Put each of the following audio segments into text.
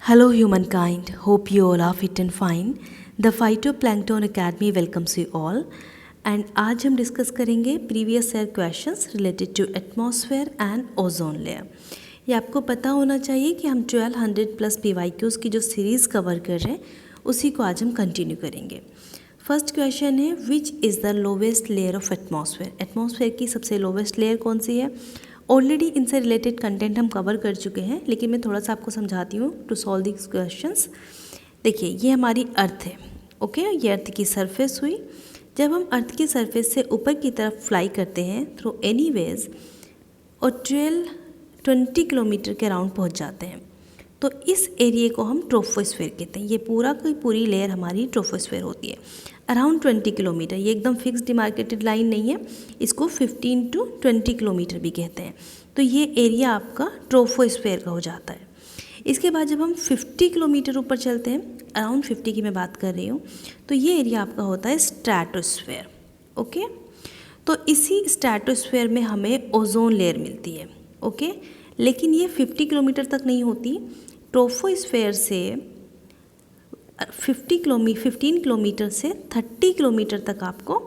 Hello humankind, hope you all are fit and fine. The Phytoplankton Academy welcomes you all and आज हम discuss करेंगे previous year questions related to atmosphere and ozone layer. ये आपको पता होना चाहिए कि हम 1200 प्लस PYQs की जो सीरीज़ कवर कर रहे हैं उसी को आज हम कंटिन्यू करेंगे। फर्स्ट क्वेश्चन है which is the lowest layer of atmosphere. Atmosphere की सबसे लोवेस्ट लेयर कौन सी है? ऑलरेडी इनसे रिलेटेड कंटेंट हम कवर कर चुके हैं, लेकिन मैं थोड़ा सा आपको समझाती हूँ टू सॉल्व दिस क्वेश्चंस। देखिए ये हमारी अर्थ है, ओके ये अर्थ की सरफेस हुई। जब हम अर्थ की सरफेस से ऊपर की तरफ फ्लाई करते हैं थ्रू एनी वेज और 20 किलोमीटर के अराउंड पहुँच जाते हैं, तो इस एरिए को हम ट्रोपोस्फेयर कहते हैं। ये पूरा की पूरी लेयर हमारी ट्रोपोस्फेयर होती है, अराउंड 20 किलोमीटर। ये एकदम फिक्स डिमार्केटेड लाइन नहीं है, इसको 15 to 20 किलोमीटर भी कहते हैं। तो ये एरिया आपका ट्रोपोस्फेयर का हो जाता है। इसके बाद जब हम 50 किलोमीटर ऊपर चलते हैं, अराउंड 50 की मैं बात कर रही हूँ, तो ये एरिया आपका होता है स्ट्रैटोस्फेयर। ओके, तो इसी स्ट्रैटोस्फेयर में हमें ओजोन लेयर मिलती है। ओके, लेकिन ये 50 किलोमीटर तक नहीं होती। ट्रोपोस्फेयर से 15 किलोमीटर से 30 किलोमीटर तक आपको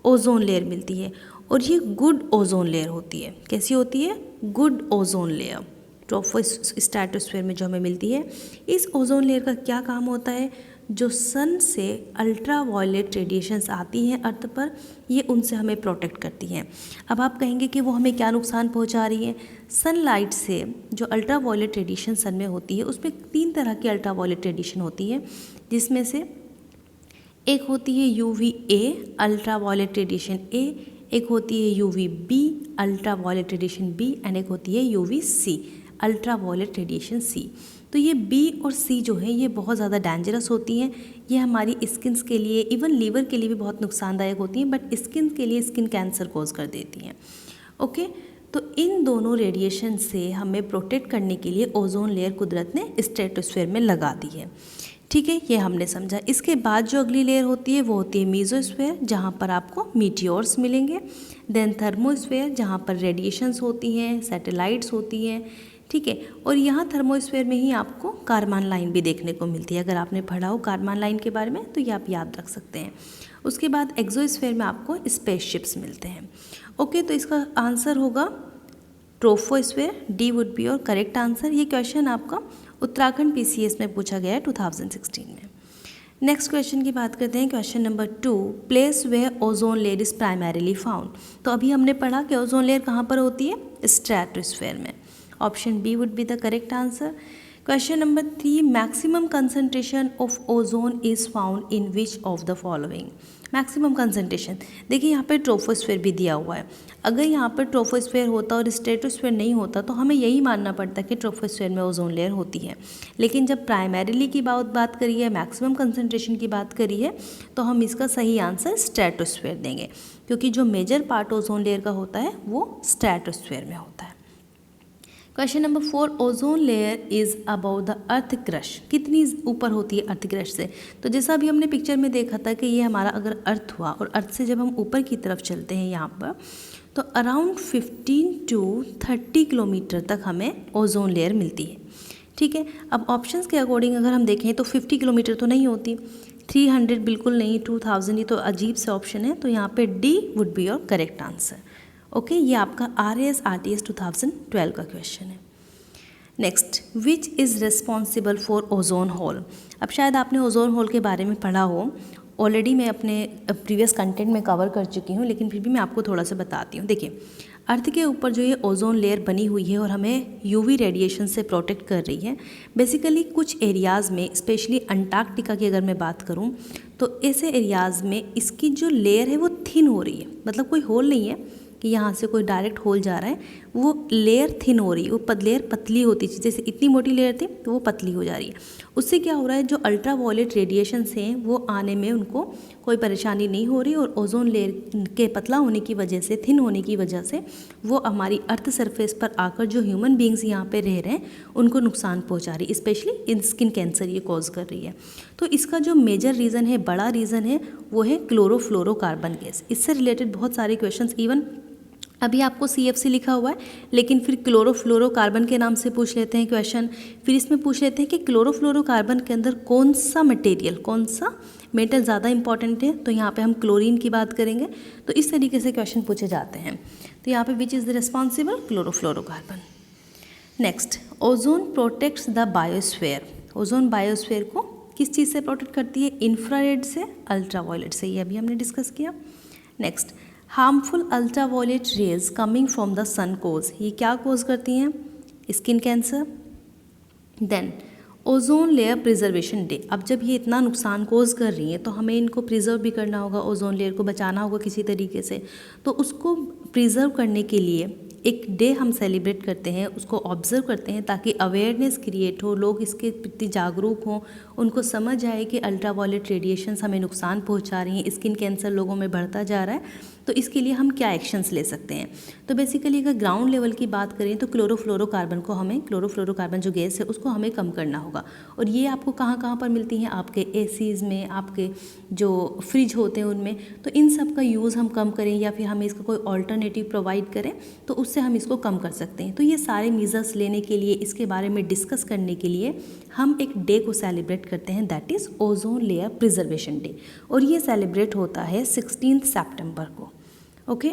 ओजोन लेयर मिलती है, और ये गुड ओजोन लेयर होती है। कैसी होती है? गुड ओजोन लेयर स्ट्रैटोस्फेयर में जो हमें मिलती है। इस ओजोन लेयर का क्या काम होता है? जो सन से अल्ट्रा वायलेट रेडिएशंस आती हैं अर्थ पर, ये उनसे हमें प्रोटेक्ट करती हैं। अब आप कहेंगे कि वो हमें क्या नुकसान पहुंचा रही है? सनलाइट से जो अल्ट्रा वायलेट रेडिएशन सन में होती है, उसमें 3 तरह की अल्ट्रा वायलेट रेडिएशन होती है, जिसमें से एक होती है UVA ultraviolet radiation A, एक होती है UVB ultraviolet radiation B and एक होती है UVC ultraviolet radiation C। तो ये B और C जो है ये बहुत ज़्यादा डेंजरस होती हैं। ये हमारी स्किन्स के लिए, इवन लीवर के लिए भी बहुत नुकसानदायक होती हैं, बट स्किन के लिए स्किन कैंसर कॉज कर देती हैं। ओके, तो इन दोनों रेडिएशन से हमें प्रोटेक्ट करने के लिए ओजोन लेयर कुदरत ने स्ट्रेटोस्फेयर में लगा दी है। ठीक है, ये हमने समझा। इसके बाद जो अगली लेयर होती है वो होती है मीजोस्फेयर, जहाँ पर आपको मीटियोर्स मिलेंगे। देन थर्मोस्फेयर, जहाँ पर रेडिएशंस होती हैं, सैटेलाइट्स होती हैं। ठीक है, और यहाँ थर्मोस्फेयर में ही आपको कारमान लाइन भी देखने को मिलती है। अगर आपने पढ़ा हो कारमान लाइन के बारे में तो ये आप याद रख सकते हैं। उसके बाद एक्सोस्फेयर में आपको स्पेसशिप्स मिलते हैं। ओके, तो इसका आंसर होगा troposphere. D would be your correct answer. ये क्वेश्चन आपका उत्तराखंड PCS में पूछा गया है 2016 में। नेक्स्ट क्वेश्चन की बात करते हैं, question number 2, place where ozone layer is primarily found. तो अभी हमने पढ़ा कि ओजोन लेयर कहाँ पर होती है? स्ट्रैटोस्फेयर में। Option b would be the correct answer. Question number 3, maximum concentration of ozone is found in which of the following. Maximum concentration, देखिए यहाँ पे ट्रोपोस्फेयर भी दिया हुआ है। अगर यहाँ पर ट्रोपोस्फेयर होता और स्ट्रेटोस्फेयर नहीं होता तो हमें यही मानना पड़ता कि ट्रोपोस्फेयर में ओजोन लेयर होती है। लेकिन जब प्राइमरीली की बात करी है, मैक्सिमम कंसंट्रेशन की बात करी है, तो हम इसका सही आंसर स्ट्रेटोस्फेयर देंगे, क्योंकि जो मेजर पार्ट ओजोन लेयर का होता है वो स्ट्रेटोस्फेयर में होता है। Question number 4, ozone layer is about the earth crust. कितनी ऊपर होती है अर्थ क्रस्ट से? तो जैसा अभी हमने पिक्चर में देखा था कि ये हमारा अगर अर्थ हुआ और अर्थ से जब हम ऊपर की तरफ चलते हैं यहाँ पर, तो अराउंड 15 to 30 किलोमीटर तक हमें ओजोन लेयर मिलती है। ठीक है, अब ऑप्शंस के अकॉर्डिंग अगर हम देखें तो 50 किलोमीटर तो नहीं होती, 300 बिल्कुल नहीं, 2000 ये तो अजीब से ऑप्शन है। तो यहाँ पे D would be your correct answer. Okay, ये आपका RAS RTS 2012 का क्वेश्चन है। Next, which is responsible for ozone hole. अब शायद आपने ओजोन होल के बारे में पढ़ा हो, ऑलरेडी मैं अपने प्रीवियस कंटेंट में कवर कर चुकी हूँ, लेकिन फिर भी मैं आपको थोड़ा सा बताती हूँ। देखिए, अर्थ के ऊपर जो ये ओजोन लेयर बनी हुई है और हमें UV रेडिएशन से प्रोटेक्ट कर रही है, बेसिकली कुछ एरियाज़ में, स्पेशली अंटार्कटिका की अगर मैं बात करूँ, तो ऐसे एरियाज़ में इसकी जो लेयर है वो थिन हो रही है। मतलब कोई होल नहीं है कि यहाँ से कोई डायरेक्ट होल जा रहा है, वो लेयर थिन हो रही है, वो लेयर पतली होती है। जैसे इतनी मोटी लेयर थी तो वो पतली हो जा रही है। उससे क्या हो रहा है, जो अल्ट्रा वायलेट रेडिएशंस हैं वो आने में उनको कोई परेशानी नहीं हो रही, और ओजोन लेयर के पतला होने की वजह से, थिन होने की वजह से वो हमारी अर्थ सरफेस पर आकर जो ह्यूमन बींग्स यहाँ पे रह रहे हैं उनको नुकसान पहुँचा रही है, स्पेशली इन स्किन कैंसर ये कॉज कर रही है। तो इसका जो मेजर रीज़न है, बड़ा रीज़न है, वो है क्लोरोफ्लोरोकार्बन गैस। इससे रिलेटेड बहुत सारे क्वेश्चंस इवन अभी आपको CFC लिखा हुआ है, लेकिन फिर क्लोरोफ्लोरोकार्बन के नाम से पूछ लेते हैं क्वेश्चन। फिर इसमें पूछ लेते हैं कि क्लोरोफ्लोरोकार्बन के अंदर कौन सा मटेरियल, कौन सा मेटल ज़्यादा इंपॉर्टेंट है, तो यहाँ पे हम क्लोरीन की बात करेंगे। तो इस तरीके से क्वेश्चन पूछे जाते हैं। तो यहाँ पे which is the responsible, chlorofluorocarbon. Next, ozone protects the biosphere. Ozone biosphere को किस चीज़ से प्रोटेक्ट करती है, इंफ्रारेड से, अल्ट्रावायलेट से, ये अभी हमने डिस्कस किया। Next, harmful ultraviolet rays coming from the sun cause, ये क्या कोज करती हैं, skin cancer. Then ozone layer preservation day, अब जब ये इतना नुकसान कोज कर रही हैं तो हमें इनको प्रिजर्व भी करना होगा, ओजोन लेयर को बचाना होगा किसी तरीके से। तो उसको प्रिजर्व करने के लिए एक डे हम सेलिब्रेट करते हैं, उसको ऑब्जर्व करते हैं ताकि अवेयरनेस क्रिएट हो, लोग इसके प्रति जागरूक हों, उनको समझ आए कि अल्ट्रावायलेट रेडिएशंस हमें नुकसान पहुंचा रही हैं, स्किन कैंसर लोगों में बढ़ता जा रहा है, तो इसके लिए हम क्या एक्शंस ले सकते हैं। तो बेसिकली अगर ग्राउंड लेवल की बात करें तो क्लोरोफ्लोरोकार्बन को हमें, क्लोरोफ्लोरोकार्बन जो गैस है उसको हमें कम करना होगा। और ये आपको कहाँ कहाँ पर मिलती हैं, आपके एसीज़ में, आपके जो फ्रिज होते हैं उनमें। तो इन सब का यूज़ हम कम करें या फिर हमें इसका कोई ऑल्टरनेटिव प्रोवाइड करें तो उससे हम इसको कम कर सकते हैं। तो ये सारे मेजर्स लेने के लिए, इसके बारे में डिस्कस करने के लिए हम एक डे को सेलिब्रेट करते हैं, that is ozone layer preservation day. और ये सेलिब्रेट होता है 16 सितंबर को। Okay.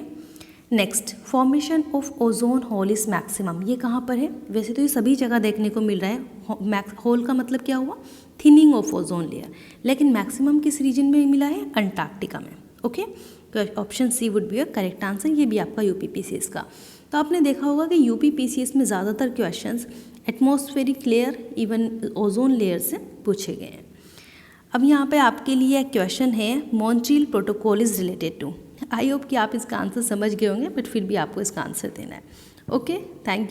Next, formation of ozone hole is maximum, ये कहाँ पर है, वैसे तो ये सभी जगह देखने को मिल रहा है। होल का मतलब क्या हुआ, थिनिंग ऑफ ओजोन लेयर, लेकिन मैक्सिमम किस रीजन में मिला है, अंटार्कटिका में। ओके, तो option c would be a correct answer, ये भी आपका यूपीपीसीएस का। तो आपने देखा होगा कि यूपीपीसीएस में ज़्यादातर questions atmospheric layer, even ozone layer से पूछे गए हैं। अब यहाँ पे आपके लिए एक क्वेश्चन है, Montreal protocol is related to. I hope कि आप इसका आंसर समझ गए होंगे, बट फिर भी आपको इसका आंसर देना है। Okay, thank you.